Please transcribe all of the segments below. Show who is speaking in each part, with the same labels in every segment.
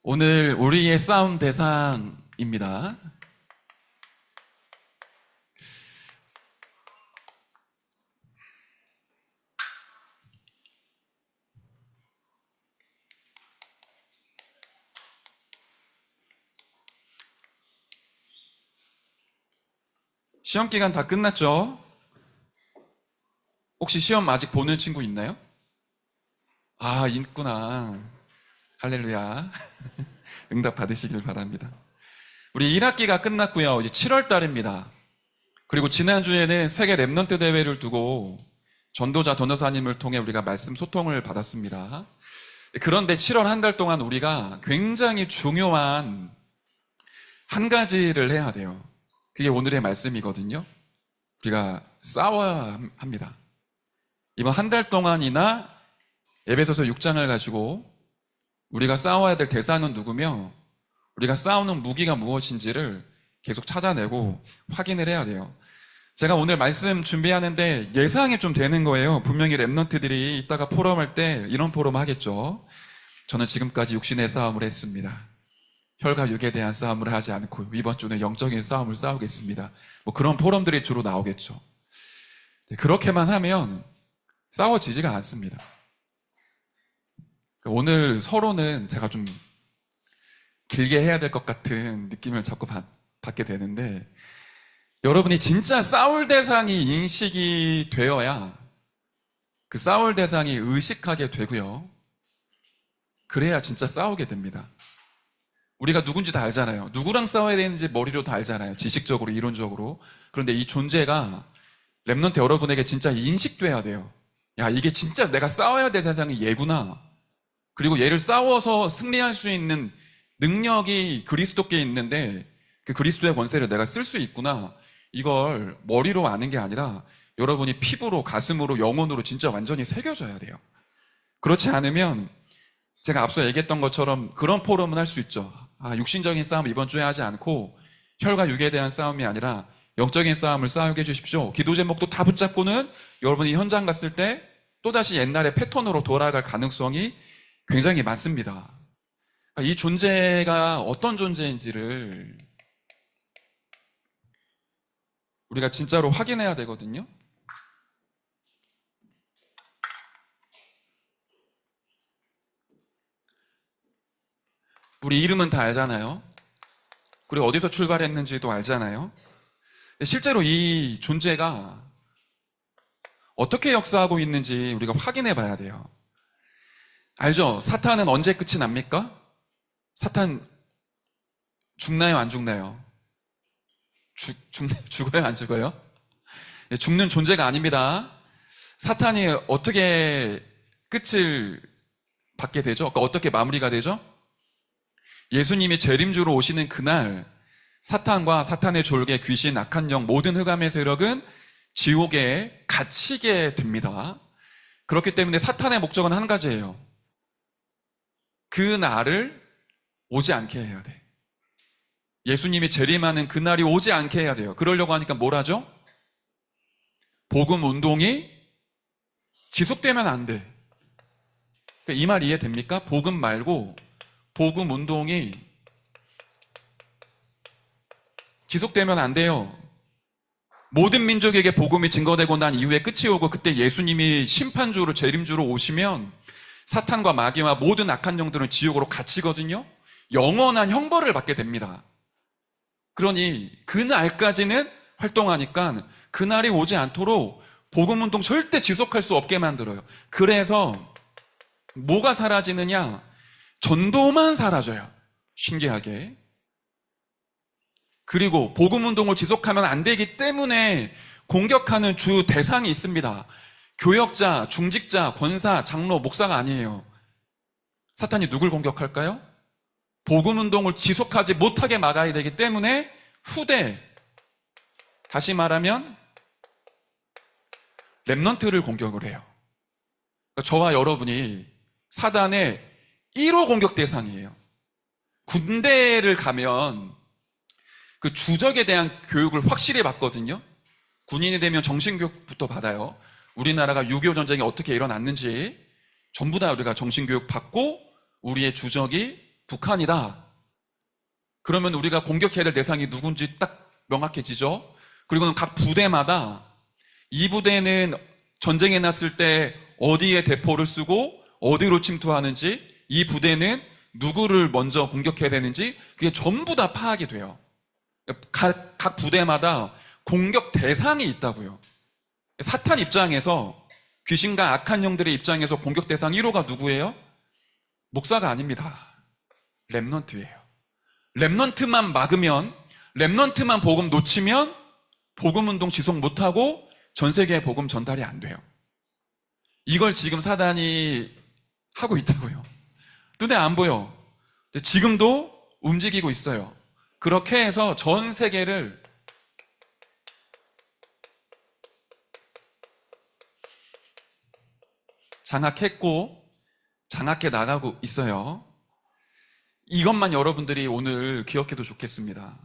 Speaker 1: 오늘 우리의 싸움 대상입니다. 시험 기간 다 끝났죠? 혹시 시험 아직 보는 친구 있나요? 아, 있구나. 할렐루야. 응답 받으시길 바랍니다. 우리 1학기가 끝났고요. 이제 7월 달입니다. 그리고 지난주에는 세계 랩넌트 대회를 두고 전도자 전도사님을 통해 우리가 말씀 소통을 받았습니다. 그런데 7월 한 달 동안 우리가 굉장히 중요한 한 가지를 해야 돼요. 그게 오늘의 말씀이거든요. 우리가 싸워야 합니다. 이번 한 달 동안이나 에베소서 6장을 가지고 우리가 싸워야 될 대상은 누구며 우리가 싸우는 무기가 무엇인지를 계속 찾아내고 확인을 해야 돼요. 제가 오늘 말씀 준비하는데 예상이 좀 되는 거예요. 분명히 랩넌트들이 이따가 포럼할 때 이런 포럼 하겠죠. 저는 지금까지 육신의 싸움을 했습니다. 혈과 육에 대한 싸움을 하지 않고 이번 주는 영적인 싸움을 싸우겠습니다. 뭐 그런 포럼들이 주로 나오겠죠. 그렇게만 하면 싸워지지가 않습니다. 오늘 서로는 제가 좀 길게 해야 될 것 같은 느낌을 자꾸 받게 되는데, 여러분이 진짜 싸울 대상이 인식이 되어야 그 싸울 대상이 의식하게 되고요. 그래야 진짜 싸우게 됩니다. 우리가 누군지 다 알잖아요. 누구랑 싸워야 되는지 머리로 다 알잖아요. 지식적으로, 이론적으로. 그런데 이 존재가 랩넌트 여러분에게 진짜 인식돼야 돼요. 야, 이게 진짜 내가 싸워야 될 대상이 얘구나. 그리고 얘를 싸워서 승리할 수 있는 능력이 그리스도께 있는데 그 그리스도의 권세를 내가 쓸 수 있구나. 이걸 머리로 아는 게 아니라 여러분이 피부로, 가슴으로, 영혼으로 진짜 완전히 새겨져야 돼요. 그렇지 않으면 제가 앞서 얘기했던 것처럼 그런 포럼은 할 수 있죠. 아, 육신적인 싸움 이번 주에 하지 않고 혈과 육에 대한 싸움이 아니라 영적인 싸움을 싸우게 해주십시오. 기도 제목도 다 붙잡고는 여러분이 현장 갔을 때 또다시 옛날의 패턴으로 돌아갈 가능성이 굉장히 많습니다. 이 존재가 어떤 존재인지를 우리가 진짜로 확인해야 되거든요. 우리 이름은 다 알잖아요. 그리고 어디서 출발했는지도 알잖아요. 실제로 이 존재가 어떻게 역사하고 있는지 우리가 확인해 봐야 돼요. 알죠? 사탄은 언제 끝이 납니까? 사탄 죽나요? 안 죽나요? 죽어요? 안 죽어요? 죽는 존재가 아닙니다. 사탄이 어떻게 끝을 받게 되죠? 그러니까 어떻게 마무리가 되죠? 예수님이 재림주로 오시는 그날 사탄과 사탄의 졸개, 귀신, 악한 영, 모든 흑암의 세력은 지옥에 갇히게 됩니다. 그렇기 때문에 사탄의 목적은 한 가지예요. 그 날을 오지 않게 해야 돼. 예수님이 재림하는 그날이 오지 않게 해야 돼요. 그러려고 하니까 뭘 하죠? 복음 운동이 지속되면 안 돼. 이 말 이해됩니까? 복음 말고 복음 운동이 지속되면 안 돼요. 모든 민족에게 복음이 증거되고 난 이후에 끝이 오고 그때 예수님이 심판주로 재림주로 오시면 사탄과 마귀와 모든 악한 영들은 지옥으로 갇히거든요. 영원한 형벌을 받게 됩니다. 그러니 그날까지는 활동하니까 그날이 오지 않도록 복음운동 절대 지속할 수 없게 만들어요. 그래서 뭐가 사라지느냐? 전도만 사라져요. 신기하게. 그리고 복음운동을 지속하면 안 되기 때문에 공격하는 주 대상이 있습니다. 교역자, 중직자, 권사, 장로, 목사가 아니에요. 사탄이 누굴 공격할까요? 복음운동을 지속하지 못하게 막아야 되기 때문에 후대, 다시 말하면 랩넌트를 공격을 해요. 그러니까 저와 여러분이 사단의 1호 공격 대상이에요. 군대를 가면 그 주적에 대한 교육을 확실히 받거든요. 군인이 되면 정신교육부터 받아요. 우리나라가 6.25 전쟁이 어떻게 일어났는지 전부 다 우리가 정신교육 받고 우리의 주적이 북한이다. 그러면 우리가 공격해야 될 대상이 누군지 딱 명확해지죠. 그리고는 각 부대마다 이 부대는 전쟁에 났을 때 어디에 대포를 쓰고 어디로 침투하는지, 이 부대는 누구를 먼저 공격해야 되는지 그게 전부 다 파악이 돼요. 각 부대마다 공격 대상이 있다고요. 사탄 입장에서, 귀신과 악한 영들의 입장에서 공격 대상 1호가 누구예요? 목사가 아닙니다. 렘넌트예요. 렘넌트만 막으면, 렘넌트만 복음 놓치면 복음 운동 지속 못하고 전 세계에 복음 전달이 안 돼요. 이걸 지금 사단이 하고 있다고요. 눈에 안 보여. 근데 지금도 움직이고 있어요. 그렇게 해서 전 세계를 장악했고 장악해 나가고 있어요. 이것만 여러분들이 오늘 기억해도 좋겠습니다.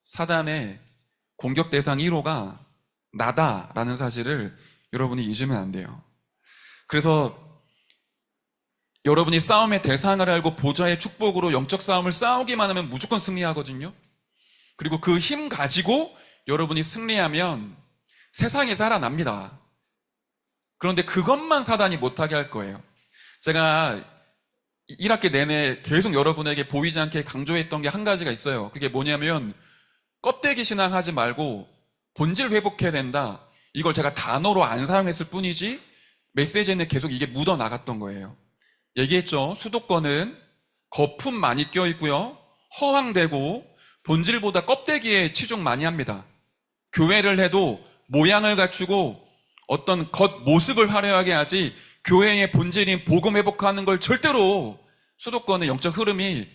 Speaker 1: 사단의 공격 대상 1호가 나다라는 사실을 여러분이 잊으면 안 돼요. 그래서 여러분이 싸움의 대상을 알고 보좌의 축복으로 영적 싸움을 싸우기만 하면 무조건 승리하거든요. 그리고 그 힘 가지고 여러분이 승리하면 세상이 살아납니다. 그런데 그것만 사단이 못하게 할 거예요. 제가 1학기 내내 계속 여러분에게 보이지 않게 강조했던 게 한 가지가 있어요. 그게 뭐냐면 껍데기 신앙하지 말고 본질 회복해야 된다. 이걸 제가 단어로 안 사용했을 뿐이지 메시지에는 계속 이게 묻어나갔던 거예요. 얘기했죠. 수도권은 거품 많이 껴있고요, 허황되고 본질보다 껍데기에 치중 많이 합니다. 교회를 해도 모양을 갖추고 어떤 겉모습을 화려하게 하지 교회의 본질인 복음 회복하는 걸 절대로 수도권의 영적 흐름이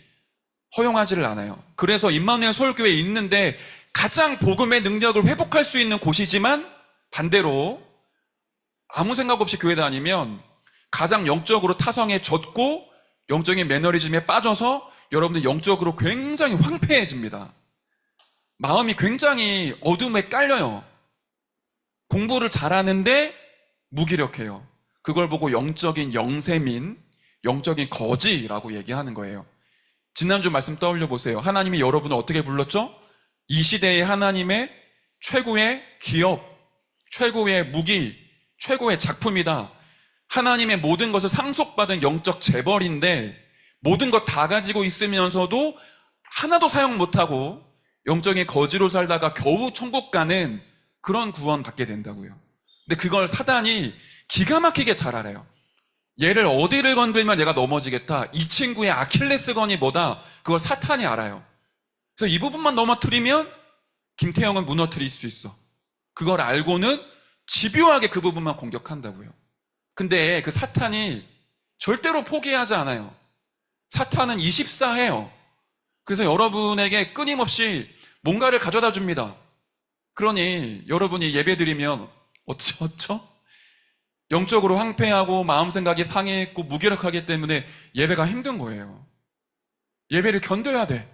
Speaker 1: 허용하지를 않아요. 그래서 임마누엘 서울교회에 있는데 가장 복음의 능력을 회복할 수 있는 곳이지만 반대로 아무 생각 없이 교회 다니면 가장 영적으로 타성에 젖고 영적인 매너리즘에 빠져서 여러분들 영적으로 굉장히 황폐해집니다. 마음이 굉장히 어둠에 깔려요. 공부를 잘하는데 무기력해요. 그걸 보고 영적인 영세민, 영적인 거지라고 얘기하는 거예요. 지난주 말씀 떠올려 보세요. 하나님이 여러분을 어떻게 불렀죠? 이 시대의 하나님의 최고의 기업, 최고의 무기, 최고의 작품이다. 하나님의 모든 것을 상속받은 영적 재벌인데 모든 것 다 가지고 있으면서도 하나도 사용 못하고 영적인 거지로 살다가 겨우 천국 가는 그런 구원 받게 된다고요. 근데 그걸 사단이 기가 막히게 잘 알아요. 얘를 어디를 건들면 얘가 넘어지겠다. 이 친구의 아킬레스건이 뭐다. 그걸 사탄이 알아요. 그래서 이 부분만 넘어뜨리면 김태형은 무너뜨릴 수 있어. 그걸 알고는 집요하게 그 부분만 공격한다고요. 근데 그 사탄이 절대로 포기하지 않아요. 사탄은 24해요. 그래서 여러분에게 끊임없이 뭔가를 가져다 줍니다. 그러니 여러분이 예배 드리면 어쩌죠? 영적으로 황폐하고 마음 생각이 상해있고 무기력하기 때문에 예배가 힘든 거예요. 예배를 견뎌야 돼.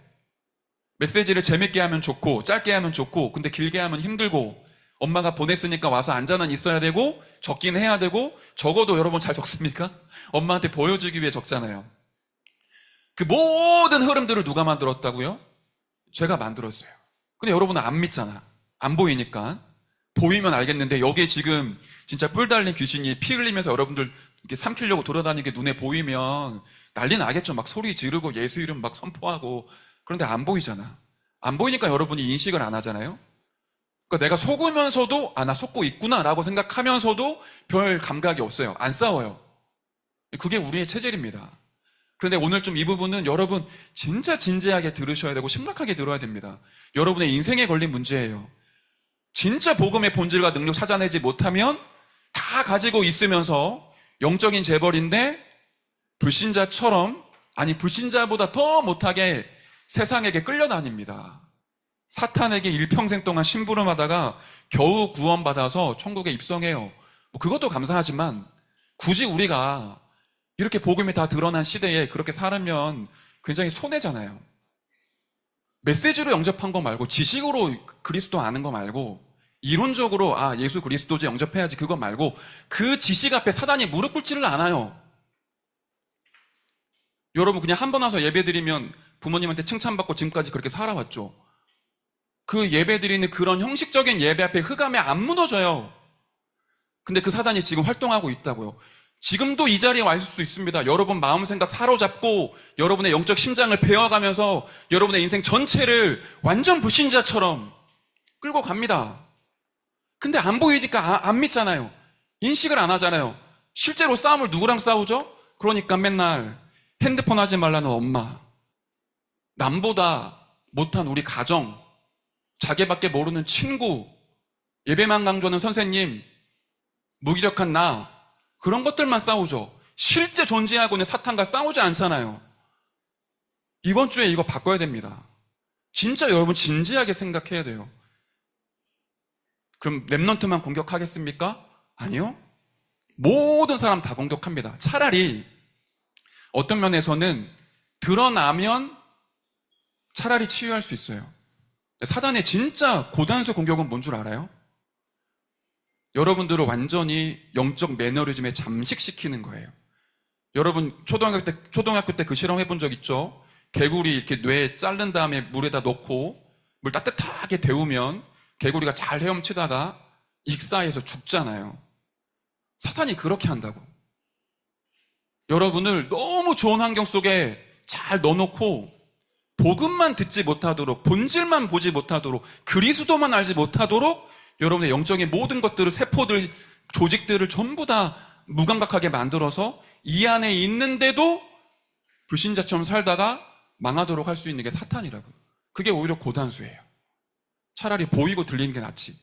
Speaker 1: 메시지를 재밌게 하면 좋고 짧게 하면 좋고 근데 길게 하면 힘들고 엄마가 보냈으니까 와서 앉아는 있어야 되고 적긴 해야 되고 적어도 여러분 잘 적습니까? 엄마한테 보여주기 위해 적잖아요. 그 모든 흐름들을 누가 만들었다고요? 제가 만들었어요. 근데 여러분은 안 믿잖아. 안 보이니까. 보이면 알겠는데 여기에 지금 진짜 뿔 달린 귀신이 피 흘리면서 여러분들 이렇게 삼키려고 돌아다니는 게 눈에 보이면 난리 나겠죠. 막 소리 지르고 예수 이름 막 선포하고. 그런데 안 보이잖아. 안 보이니까 여러분이 인식을 안 하잖아요. 그러니까 내가 속으면서도 나 속고 있구나 라고 생각하면서도 별 감각이 없어요. 안 싸워요. 그게 우리의 체질입니다. 그런데 오늘 좀 이 부분은 여러분 진짜 진지하게 들으셔야 되고 심각하게 들어야 됩니다. 여러분의 인생에 걸린 문제예요. 진짜 복음의 본질과 능력 찾아내지 못하면 다 가지고 있으면서 영적인 재벌인데 불신자처럼, 아니 불신자보다 더 못하게 세상에게 끌려다닙니다. 사탄에게 일평생 동안 심부름하다가 겨우 구원받아서 천국에 입성해요. 뭐 그것도 감사하지만 굳이 우리가 이렇게 복음이 다 드러난 시대에 그렇게 살면 굉장히 손해잖아요. 메시지로 영접한 거 말고 지식으로 그리스도 아는 거 말고 이론적으로 예수 그리스도지 영접해야지 그거 말고 그 지식 앞에 사단이 무릎 꿇지를 않아요. 여러분 그냥 한 번 와서 예배드리면 부모님한테 칭찬받고 지금까지 그렇게 살아왔죠. 그 예배드리는 그런 형식적인 예배 앞에 흑암에 안 무너져요. 근데 그 사단이 지금 활동하고 있다고요. 지금도 이 자리에 와 있을 수 있습니다. 여러분 마음 생각 사로잡고 여러분의 영적 심장을 베어가면서 여러분의 인생 전체를 완전 불신자처럼 끌고 갑니다. 근데 안 보이니까 안 믿잖아요. 인식을 안 하잖아요. 실제로 싸움을 누구랑 싸우죠? 그러니까 맨날 핸드폰 하지 말라는 엄마, 남보다 못한 우리 가정, 자기밖에 모르는 친구, 예배만 강조하는 선생님, 무기력한 나, 그런 것들만 싸우죠. 실제 존재하고 있는 사탄과 싸우지 않잖아요. 이번 주에 이거 바꿔야 됩니다. 진짜 여러분 진지하게 생각해야 돼요. 그럼 랩넌트만 공격하겠습니까? 아니요. 모든 사람 다 공격합니다. 차라리 어떤 면에서는 드러나면 차라리 치유할 수 있어요. 사단의 진짜 고단수 공격은 뭔 줄 알아요? 여러분들을 완전히 영적 매너리즘에 잠식시키는 거예요. 여러분 초등학교 때 그 실험 해본 적 있죠? 개구리 이렇게 뇌 자른 다음에 물에다 넣고 물 따뜻하게 데우면 개구리가 잘 헤엄치다가 익사해서 죽잖아요. 사탄이 그렇게 한다고. 여러분을 너무 좋은 환경 속에 잘 넣어놓고 복음만 듣지 못하도록, 본질만 보지 못하도록, 그리스도만 알지 못하도록 여러분의 영적인 모든 것들을, 세포들, 조직들을 전부 다 무감각하게 만들어서 이 안에 있는데도 불신자처럼 살다가 망하도록 할 수 있는 게 사탄이라고요. 그게 오히려 고단수예요. 차라리 보이고 들리는 게 낫지.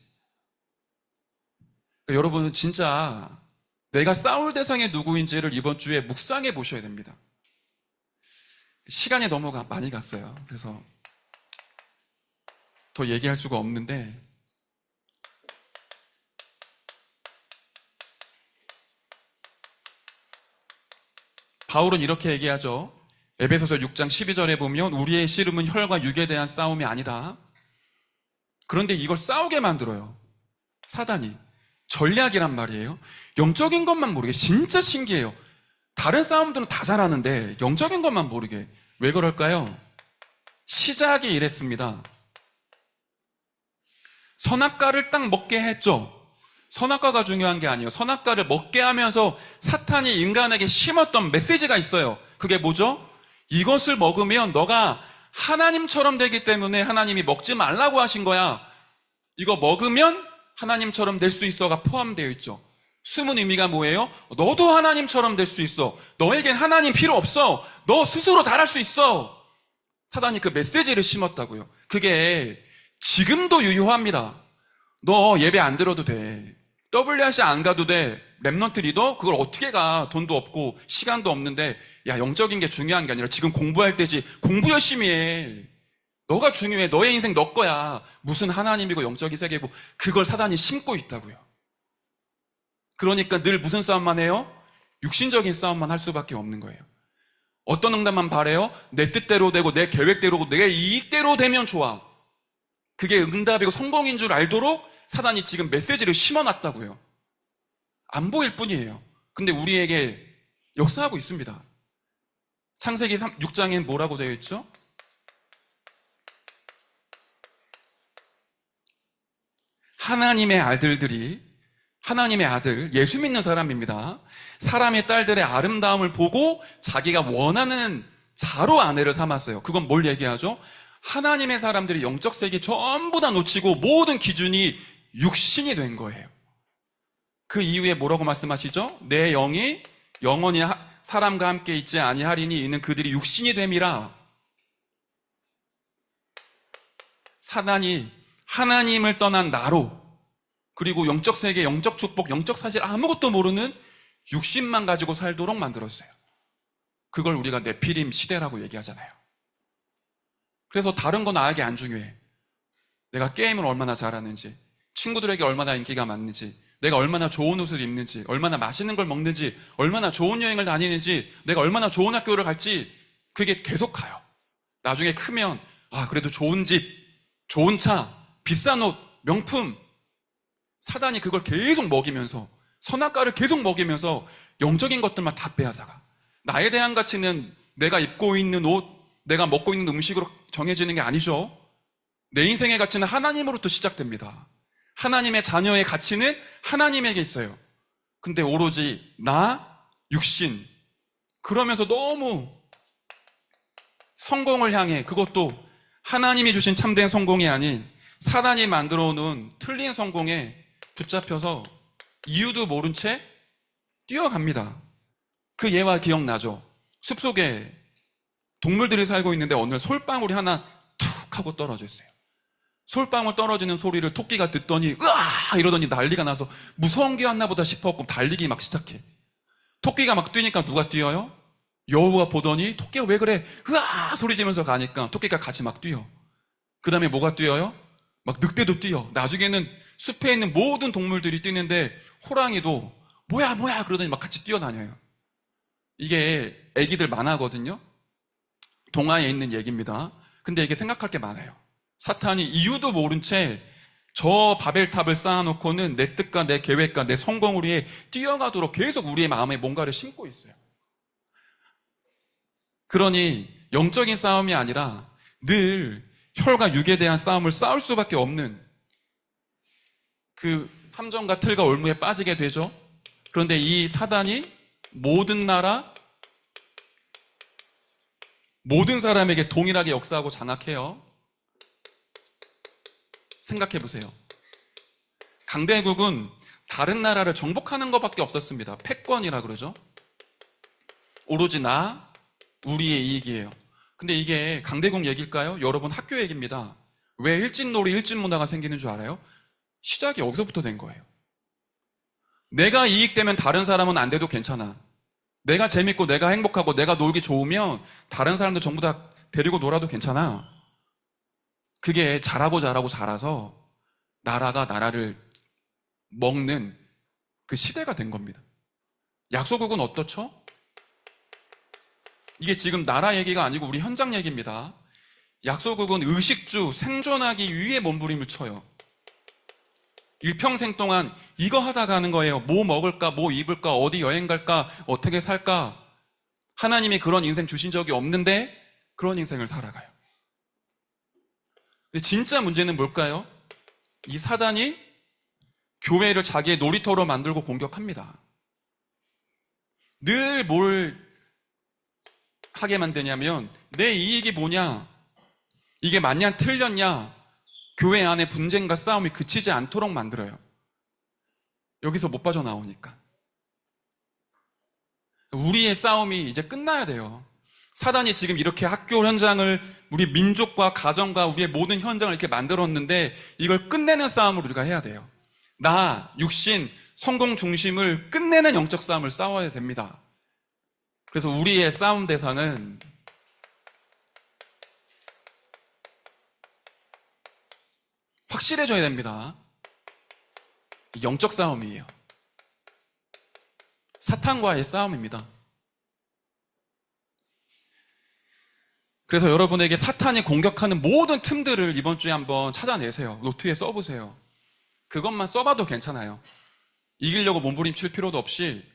Speaker 1: 그러니까 여러분은 진짜 내가 싸울 대상이 누구인지를 이번 주에 묵상해 보셔야 됩니다. 시간이 너무 많이 갔어요. 그래서 더 얘기할 수가 없는데, 바울은 이렇게 얘기하죠. 에베소서 6장 12절에 보면 우리의 씨름은 혈과 육에 대한 싸움이 아니다. 그런데 이걸 싸우게 만들어요. 사단이. 전략이란 말이에요. 영적인 것만 모르게. 진짜 신기해요. 다른 싸움들은 다 잘하는데 영적인 것만 모르게. 왜 그럴까요? 시작이 이랬습니다. 선악과를 딱 먹게 했죠. 선악과가 중요한 게 아니에요. 선악과를 먹게 하면서 사탄이 인간에게 심었던 메시지가 있어요. 그게 뭐죠? 이것을 먹으면 너가 하나님처럼 되기 때문에 하나님이 먹지 말라고 하신 거야. 이거 먹으면 하나님처럼 될 수 있어가 포함되어 있죠. 숨은 의미가 뭐예요? 너도 하나님처럼 될 수 있어. 너에겐 하나님 필요 없어. 너 스스로 잘할 수 있어. 사단이 그 메시지를 심었다고요. 그게 지금도 유효합니다. 너 예배 안 들어도 돼. WRC 안 가도 돼. 랩넌트 리더? 그걸 어떻게 가? 돈도 없고 시간도 없는데. 야, 영적인 게 중요한 게 아니라 지금 공부할 때지. 공부 열심히 해. 너가 중요해. 너의 인생 너 거야. 무슨 하나님이고 영적인 세계고. 그걸 사단이 심고 있다고요. 그러니까 늘 무슨 싸움만 해요? 육신적인 싸움만 할 수밖에 없는 거예요. 어떤 응답만 바래요? 내 뜻대로 되고 내 계획대로 내 이익대로 되면 좋아. 그게 응답이고 성공인 줄 알도록 사단이 지금 메시지를 심어놨다고요. 안 보일 뿐이에요. 근데 우리에게 역사하고 있습니다. 창세기 6장엔 뭐라고 되어 있죠? 하나님의 아들들이, 하나님의 아들, 예수 믿는 사람입니다. 사람의 딸들의 아름다움을 보고 자기가 원하는 자로 아내를 삼았어요. 그건 뭘 얘기하죠? 하나님의 사람들이 영적 세계 전부 다 놓치고 모든 기준이 육신이 된 거예요. 그 이후에 뭐라고 말씀하시죠? 내 영이 영원히 사람과 함께 있지 아니하리니 이는 그들이 육신이 됨이라. 사단이 하나님을 떠난 나로, 그리고 영적 세계, 영적 축복, 영적 사실 아무것도 모르는 육신만 가지고 살도록 만들었어요. 그걸 우리가 네피림 시대라고 얘기하잖아요. 그래서 다른 건 나에게 안 중요해. 내가 게임을 얼마나 잘하는지, 친구들에게 얼마나 인기가 많은지, 내가 얼마나 좋은 옷을 입는지, 얼마나 맛있는 걸 먹는지, 얼마나 좋은 여행을 다니는지, 내가 얼마나 좋은 학교를 갈지, 그게 계속 가요. 나중에 크면 그래도 좋은 집, 좋은 차, 비싼 옷, 명품. 사단이 그걸 계속 먹이면서, 선악과를 계속 먹이면서 영적인 것들만 다 빼앗아가. 나에 대한 가치는 내가 입고 있는 옷, 내가 먹고 있는 음식으로 정해지는 게 아니죠. 내 인생의 가치는 하나님으로부터 시작됩니다. 하나님의 자녀의 가치는 하나님에게 있어요. 근데 오로지 나, 육신, 그러면서 너무 성공을 향해, 그것도 하나님이 주신 참된 성공이 아닌 사단이 만들어 놓은 틀린 성공에 붙잡혀서 이유도 모른 채 뛰어갑니다. 그 예화 기억나죠? 숲속에 동물들이 살고 있는데 어느 날 솔방울이 하나 툭 하고 떨어져 있어요. 솔방울 떨어지는 소리를 토끼가 듣더니 으아 이러더니 난리가 나서 무서운 게 왔나 보다 싶었고 달리기 막 시작해. 토끼가 막 뛰니까 누가 뛰어요? 여우가 보더니 토끼가 왜 그래? 으아 소리 지면서 가니까 토끼가 같이 막 뛰어. 그 다음에 뭐가 뛰어요? 막 늑대도 뛰어. 나중에는 숲에 있는 모든 동물들이 뛰는데 호랑이도 뭐야 그러더니 막 같이 뛰어다녀요. 이게 애기들 만화거든요. 동화에 있는 얘기입니다. 근데 이게 생각할 게 많아요. 사탄이 이유도 모른 채 저 바벨탑을 쌓아놓고는 내 뜻과 내 계획과 내 성공을 위해 뛰어가도록 계속 우리의 마음에 뭔가를 심고 있어요. 그러니 영적인 싸움이 아니라 늘 혈과 육에 대한 싸움을 싸울 수밖에 없는 그 함정과 틀과 올무에 빠지게 되죠. 그런데 이 사단이 모든 나라, 모든 사람에게 동일하게 역사하고 장악해요. 생각해 보세요. 강대국은 다른 나라를 정복하는 것밖에 없었습니다. 패권이라 그러죠. 오로지 나, 우리의 이익이에요. 근데 이게 강대국 얘기일까요? 여러분 학교 얘기입니다. 왜 일진놀이, 일진문화가 생기는 줄 알아요? 시작이 여기서부터 된 거예요. 내가 이익되면 다른 사람은 안 돼도 괜찮아. 내가 재밌고 내가 행복하고 내가 놀기 좋으면 다른 사람들 전부 다 데리고 놀아도 괜찮아. 그게 잘하고 자라서 나라가 나라를 먹는 그 시대가 된 겁니다. 약소국은 어떻죠? 이게 지금 나라 얘기가 아니고 우리 현장 얘기입니다. 약소국은 의식주, 생존하기 위해 몸부림을 쳐요. 일평생 동안 이거 하다 가는 거예요. 뭐 먹을까, 뭐 입을까, 어디 여행 갈까, 어떻게 살까. 하나님이 그런 인생 주신 적이 없는데 그런 인생을 살아가요. 근데 진짜 문제는 뭘까요? 이 사단이 교회를 자기의 놀이터로 만들고 공격합니다. 늘 뭘 하게 만드냐면 내 이익이 뭐냐, 이게 맞냐 틀렸냐, 교회 안에 분쟁과 싸움이 그치지 않도록 만들어요. 여기서 못 빠져나오니까. 우리의 싸움이 이제 끝나야 돼요. 사단이 지금 이렇게 학교 현장을, 우리 민족과 가정과 우리의 모든 현장을 이렇게 만들었는데 이걸 끝내는 싸움을 우리가 해야 돼요. 나, 육신, 성공 중심을 끝내는 영적 싸움을 싸워야 됩니다. 그래서 우리의 싸움 대상은 확실해져야 됩니다. 영적 싸움이에요. 사탄과의 싸움입니다. 그래서 여러분에게 사탄이 공격하는 모든 틈들을 이번 주에 한번 찾아내세요. 노트에 써보세요. 그것만 써봐도 괜찮아요. 이기려고 몸부림칠 필요도 없이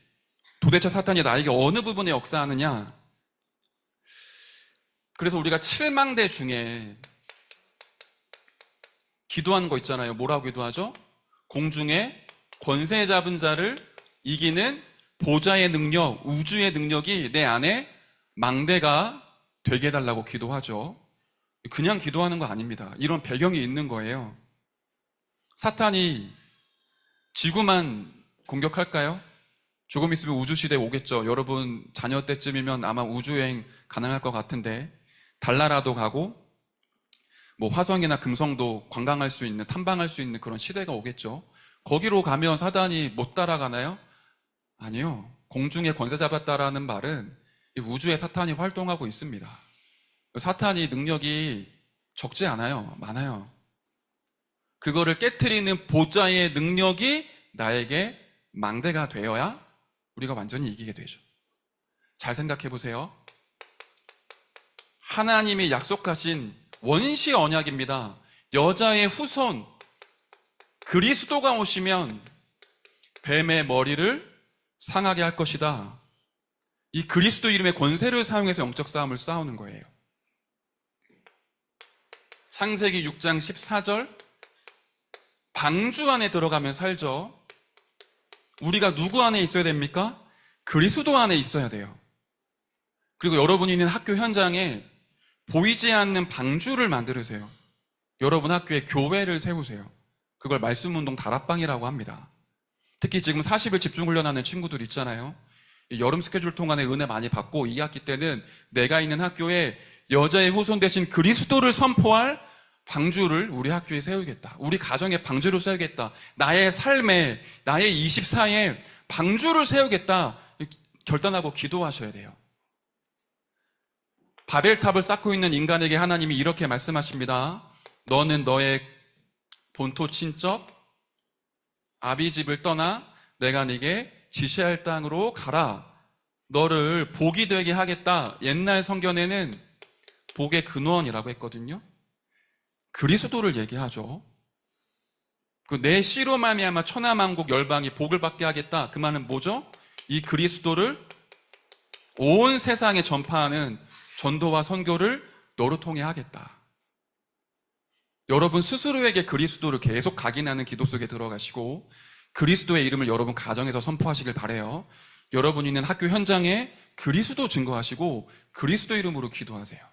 Speaker 1: 도대체 사탄이 나에게 어느 부분에 역사하느냐. 그래서 우리가 7망대 중에 기도하는 거 있잖아요. 뭐라고 기도하죠? 공중에 권세 잡은 자를 이기는 보좌의 능력, 우주의 능력이 내 안에 망대가 되게 해달라고 기도하죠. 그냥 기도하는 거 아닙니다. 이런 배경이 있는 거예요. 사탄이 지구만 공격할까요? 조금 있으면 우주시대 오겠죠. 여러분 자녀 때쯤이면 아마 우주여행 가능할 것 같은데 달나라도 가고 뭐 화성이나 금성도 관광할 수 있는, 탐방할 수 있는 그런 시대가 오겠죠. 거기로 가면 사단이 못 따라가나요? 아니요. 공중에 권세 잡았다라는 말은 우주에 사탄이 활동하고 있습니다. 사탄이 능력이 적지 않아요. 많아요. 그거를 깨트리는 보좌의 능력이 나에게 망대가 되어야 우리가 완전히 이기게 되죠. 잘 생각해 보세요. 하나님이 약속하신 원시 언약입니다. 여자의 후손 그리스도가 오시면 뱀의 머리를 상하게 할 것이다. 이 그리스도 이름의 권세를 사용해서 영적 싸움을 싸우는 거예요. 창세기 6장 14절, 방주 안에 들어가면 살죠. 우리가 누구 안에 있어야 됩니까? 그리스도 안에 있어야 돼요. 그리고 여러분이 있는 학교 현장에 보이지 않는 방주를 만들으세요. 여러분 학교에 교회를 세우세요. 그걸 말씀운동 다락방이라고 합니다. 특히 지금 40일 집중훈련하는 친구들 있잖아요. 여름 스케줄 동안에 은혜 많이 받고 2학기 때는 내가 있는 학교에 여자의 후손 대신 그리스도를 선포할 방주를 우리 학교에 세우겠다. 우리 가정에 방주를 세우겠다. 나의 삶에, 나의 24에 방주를 세우겠다. 결단하고 기도하셔야 돼요. 바벨탑을 쌓고 있는 인간에게 하나님이 이렇게 말씀하십니다. 너는 너의 본토 친척 아비 집을 떠나 내가 네게 지시할 땅으로 가라. 너를 복이 되게 하겠다. 옛날 성경에는 복의 근원이라고 했거든요. 그리스도를 얘기하죠. 내 씨로 말미암아 천하만국 열방이 복을 받게 하겠다. 그 말은 뭐죠? 이 그리스도를 온 세상에 전파하는 전도와 선교를 너로 통해 하겠다. 여러분 스스로에게 그리스도를 계속 각인하는 기도 속에 들어가시고 그리스도의 이름을 여러분 가정에서 선포하시길 바라요. 여러분 있는 학교 현장에 그리스도 증거하시고 그리스도 이름으로 기도하세요.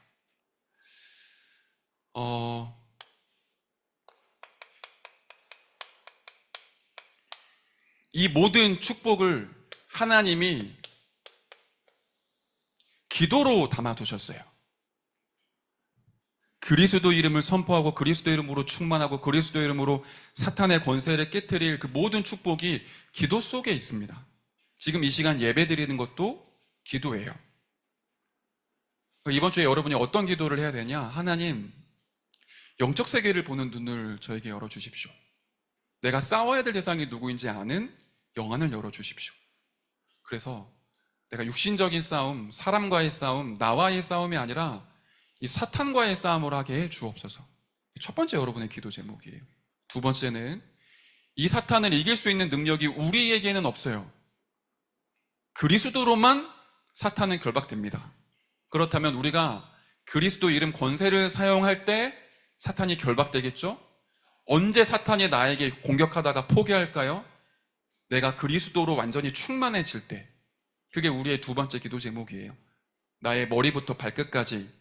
Speaker 1: 이 모든 축복을 하나님이 기도로 담아두셨어요. 그리스도 이름을 선포하고 그리스도 이름으로 충만하고 그리스도 이름으로 사탄의 권세를 깨트릴 그 모든 축복이 기도 속에 있습니다. 지금 이 시간 예배 드리는 것도 기도예요. 이번 주에 여러분이 어떤 기도를 해야 되냐? 하나님, 영적 세계를 보는 눈을 저에게 열어주십시오. 내가 싸워야 될 대상이 누구인지 아는 영안을 열어주십시오. 그래서 내가 육신적인 싸움, 사람과의 싸움, 나와의 싸움이 아니라 이 사탄과의 싸움을 하게 해 주옵소서. 첫 번째 여러분의 기도 제목이에요. 두 번째는 이 사탄을 이길 수 있는 능력이 우리에게는 없어요. 그리스도로만 사탄은 결박됩니다. 그렇다면 우리가 그리스도 이름 권세를 사용할 때 사탄이 결박되겠죠? 언제 사탄이 나에게 공격하다가 포기할까요? 내가 그리스도로 완전히 충만해질 때. 그게 우리의 두 번째 기도 제목이에요. 나의 머리부터 발끝까지,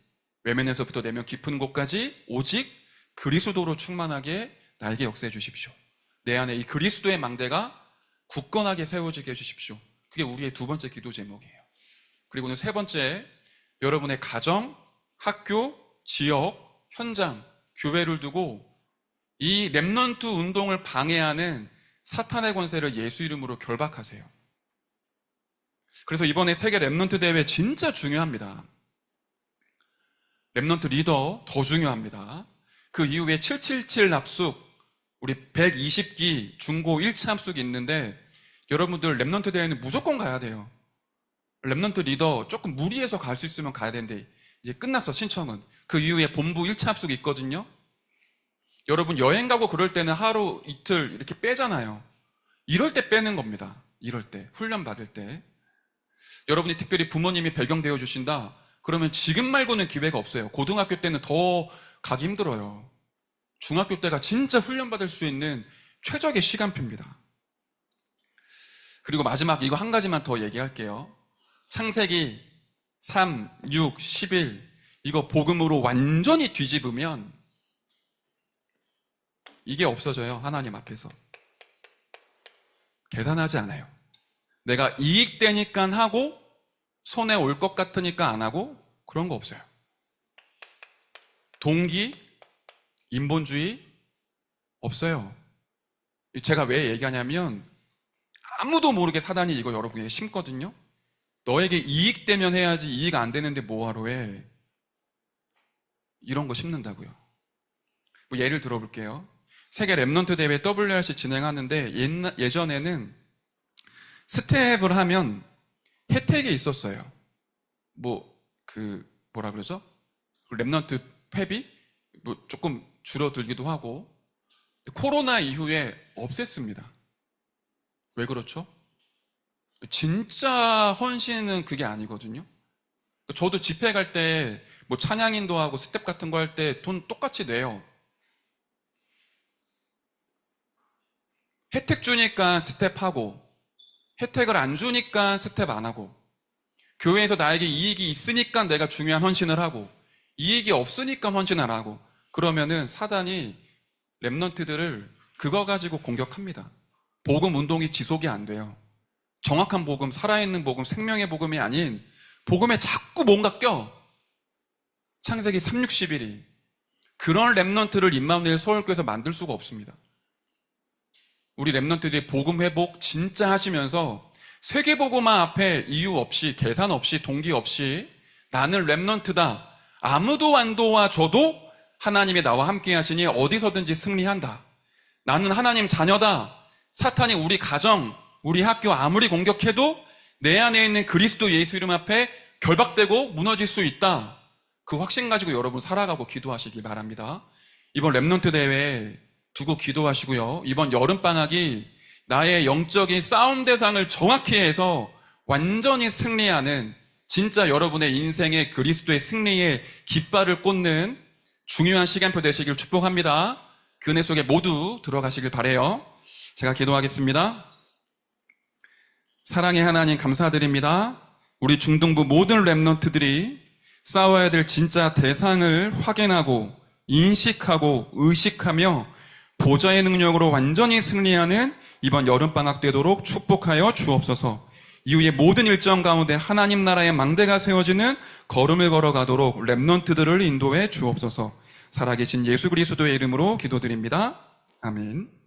Speaker 1: 외면에서부터 내면 깊은 곳까지 오직 그리스도로 충만하게 나에게 역사해 주십시오. 내 안에 이 그리스도의 망대가 굳건하게 세워지게 해주십시오. 그게 우리의 두 번째 기도 제목이에요. 그리고는 세 번째, 여러분의 가정, 학교, 지역, 현장, 교회를 두고 이 렘넌트 운동을 방해하는 사탄의 권세를 예수 이름으로 결박하세요. 그래서 이번에 세계 렘넌트 대회 진짜 중요합니다. 렘넌트 리더 더 중요합니다. 그 이후에 777 합숙, 우리 120기 중고 1차 합숙이 있는데 여러분들 렘넌트 대회는 무조건 가야 돼요. 렘넌트 리더 조금 무리해서 갈 수 있으면 가야 되는데 이제 끝났어, 신청은. 그 이후에 본부 1차 합숙이 있거든요. 여러분 여행 가고 그럴 때는 하루 이틀 이렇게 빼잖아요. 이럴 때 빼는 겁니다. 이럴 때, 훈련 받을 때. 여러분이 특별히 부모님이 배경되어 주신다, 그러면 지금 말고는 기회가 없어요. 고등학교 때는 더 가기 힘들어요. 중학교 때가 진짜 훈련 받을 수 있는 최적의 시간표입니다. 그리고 마지막 이거 한 가지만 더 얘기할게요. 창세기 3, 6, 11 이거 복음으로 완전히 뒤집으면 이게 없어져요. 하나님 앞에서. 계산하지 않아요. 내가 이익되니까 하고 손에 올 것 같으니까 안 하고 그런 거 없어요. 동기, 인본주의 없어요. 제가 왜 얘기하냐면 아무도 모르게 사단이 이거 여러분에게 심거든요. 너에게 이익되면 해야지 이익 안 되는데 뭐하러 해. 이런 거 심는다고요. 뭐 예를 들어볼게요. 세계 렘넌트 대회 WRC 진행하는데 예전에는 스텝을 하면 혜택이 있었어요. 뭐라 그러죠? 렘넌트 회비? 뭐 조금 줄어들기도 하고. 코로나 이후에 없앴습니다. 왜 그렇죠? 진짜 헌신은 그게 아니거든요. 저도 집회 갈 때 뭐 찬양 인도하고 스텝 같은 거 할 때 돈 똑같이 내요. 혜택 주니까 스텝하고, 혜택을 안 주니까 스텝 안 하고, 교회에서 나에게 이익이 있으니까 내가 중요한 헌신을 하고, 이익이 없으니까 헌신 안 하고, 그러면은 사단이 랩넌트들을 그거 가지고 공격합니다. 복음 운동이 지속이 안 돼요. 정확한 복음, 살아있는 복음, 생명의 복음이 아닌 복음에 자꾸 뭔가 껴. 창세기 360일이 그런 랩넌트를 임마누엘 서울교회에서 만들 수가 없습니다. 우리 랩넌트들이 복음 회복 진짜 하시면서 세계복음화 앞에 이유 없이, 계산 없이, 동기 없이 나는 랩넌트다, 아무도 안 도와줘도 하나님이 나와 함께 하시니 어디서든지 승리한다, 나는 하나님 자녀다, 사탄이 우리 가정, 우리 학교 아무리 공격해도 내 안에 있는 그리스도 예수 이름 앞에 결박되고 무너질 수 있다, 그 확신 가지고 여러분 살아가고 기도하시기 바랍니다. 이번 랩넌트 대회 두고 기도하시고요. 이번 여름방학이 나의 영적인 싸움 대상을 정확히 해서 완전히 승리하는, 진짜 여러분의 인생의 그리스도의 승리의 깃발을 꽂는 중요한 시간표 되시길 축복합니다. 그 은혜 속에 모두 들어가시길 바라요. 제가 기도하겠습니다. 사랑의 하나님 감사드립니다. 우리 중등부 모든 랩넌트들이 싸워야 될 진짜 대상을 확인하고 인식하고 의식하며 보좌의 능력으로 완전히 승리하는 이번 여름방학 되도록 축복하여 주옵소서. 이후에 모든 일정 가운데 하나님 나라의 망대가 세워지는 걸음을 걸어가도록 랩넌트들을 인도해 주옵소서. 살아계신 예수 그리스도의 이름으로 기도드립니다. 아멘.